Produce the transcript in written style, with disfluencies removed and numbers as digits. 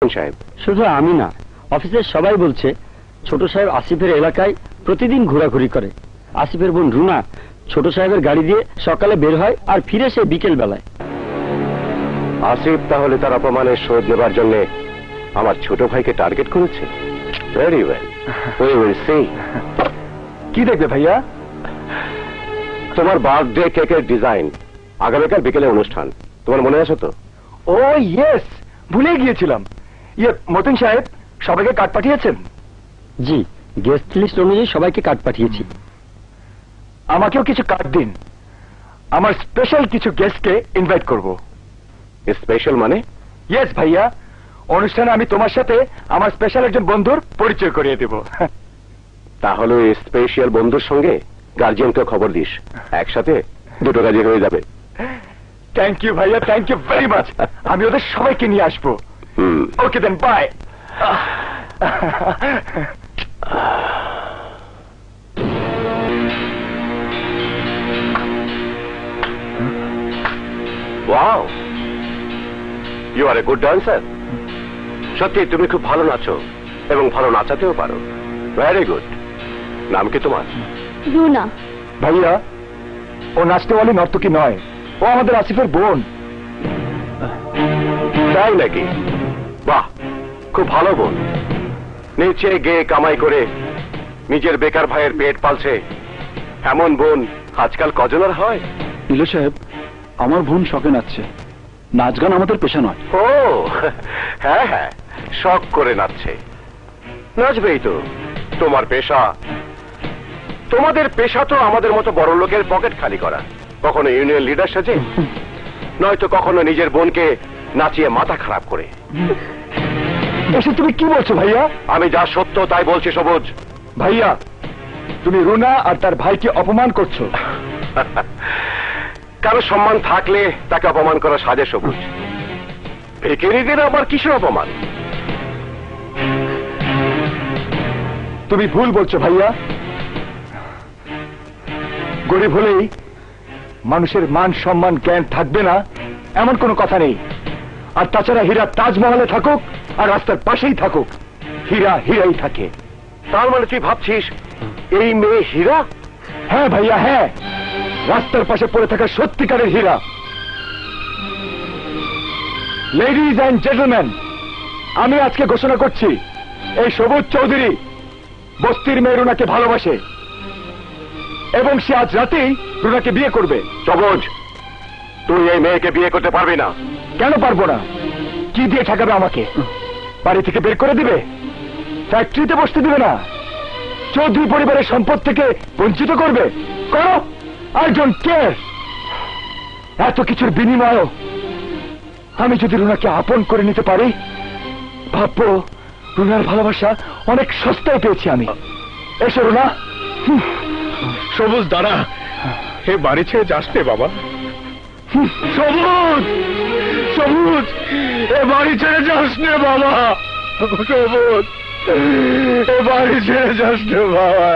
সাহেব, শুধু আমি না, অফিসের সবাই বলছে ছোট সাহেব আসিফের এলাকায় প্রতিদিন ঘোরাঘুরি করে। আসিফের বোন রুনা ছোট সাহেবের গাড়ি দিয়ে সকালে বের হয় আর ফিরে সে বিকেল বেলায়। আসিফ তাহলে তার অপমানের শোধ নেবার জন্য আমার ছোট ভাইকে টার্গেট করেছে। Very well, we will see. কি দেখবে ভাইয়া? তোমার বার্থডে কেকের ডিজাইন, আগামীকাল বিকেলে অনুষ্ঠান, তোমার মনে আছে তো? ও ইয়েস, ভুলে গিয়েছিলাম। মতিন সাহেব সবাইকে কার্ড পাঠিয়েছেন? জি, গেস্ট লিস্ট অনুযায়ী সবাইকে কার্ড পাঠিয়েছি। আমাকেও কিছু কার্ড দিন, আমার স্পেশাল কিছু গেস্টকে ইনভাইট করব। স্পেশাল মানে? ইয়েস ভাইয়া, অনুষ্ঠানে আমি তোমার সাথে আমার স্পেশাল একজন বন্ধুর পরিচয় করিয়ে দেব। তাহলে স্পেশাল বন্ধুর সঙ্গে গার্জিয়ানকে খবর দিস, একসাথে দুটো কাজে হয়ে যাবে। থ্যাংক ইউ ভাইয়া, থ্যাংক ইউ ভেরি মাচ। আমি ওদের সবাইকে নিয়ে আসবো। Okay then, bye. Wow, you are a good dancer. সত্যি তুমি খুব ভালো নাচো এবং ভালো নাচাতেও পারো। Very good. নাম কি তোমার? রুনা। ভাইয়া, ও নাচতেওয়ালি নর্তকী নয়, ও আমাদের আসিফের বোন। তাই নাকি? বাহ, খুব ভালো বোন। নিচে গিয়ে কামাই করে নিজের বেকার ভাইয়ের পেট পালছে, এমন বোন আজকাল কজন আর হয়? নীলু সাহেব, আমার বোন শখে নাচছে, নাচ গান আমাদের পেশা নয়। ও হ্যাঁ হ্যাঁ, শখ করে নাচছে, নাচবেই তো। তোমার পেশা, তোমাদের পেশা তো আমাদের মতো বড় লোকের পকেট খালি করা। কখনো ইউনিয়ন লিডার সাজে, নয়তো কখনো নিজের বোনকে নাচিয়ে মাথা খারাপ করে। এসে তুমি কি বলছো ভাইয়া? আমি যা সত্য তাই বলছি সবুজ। ভাইয়া, তুমি রুনা আর তার ভাইকে অপমান করছো। কারো সম্মান থাকলে তাকে অপমান করা সাজে সবুজ। ভিখিরিদের আবার কিসের অপমান? তুমি ভুল বলছো ভাইয়া। গরিব হলেই মানুষের মান সম্মান জ্ঞান থাকবে না এমন কোনো কথা নেই। আর তাছাড়া হীরা তাজমহলে থাকুক আর রাস্তার পাশেই থাকুক, হীরা হীরাই থাকে। তার মানে তুই ভাবছিস এই মেয়ে হীরা? হ্যাঁ ভাইয়া, হ্যাঁ, রাস্তার পাশে পড়ে থাকা সত্যিকারের হীরা। লেডিজ অ্যান্ড জেন্টলম্যান, আমি আজকে ঘোষণা করছি, এই সবুজ চৌধুরী বস্তির মেয়ে রুনাকে ভালোবাসে এবং সে আজ রাতেই রুনাকে বিয়ে করবে। সবুজ, তুই এই মেয়েকে বিয়ে করতে পারবি না। কেন পারবো না? কি দিয়ে ঠেকাবে আমাকে? বাড়ি থেকে বের করে দিবে? ফ্যাক্টরিতে বসতে দিবে না? চৌধুরী পরিবারের সম্পদ থেকে বঞ্চিত করবে? করো, আই ডোন্ট কেয়ার। এত কিছুর বিনিময়েও আমি যদি রুনাকে আপন করে নিতে পারি, ভাববো রুনার ভালোবাসা অনেক সস্তায় পেয়েছি আমি। এসো রুনা। সবুজ দাঁড়া, হে বাড়ি ছেড়ে যাস নে বাবা। সবুজ, সবুজ, এ বাড়ি ছেড়ে যাস নে বাবা। সবুজ, এ বাড়ি ছেড়ে যাস নে বাবা।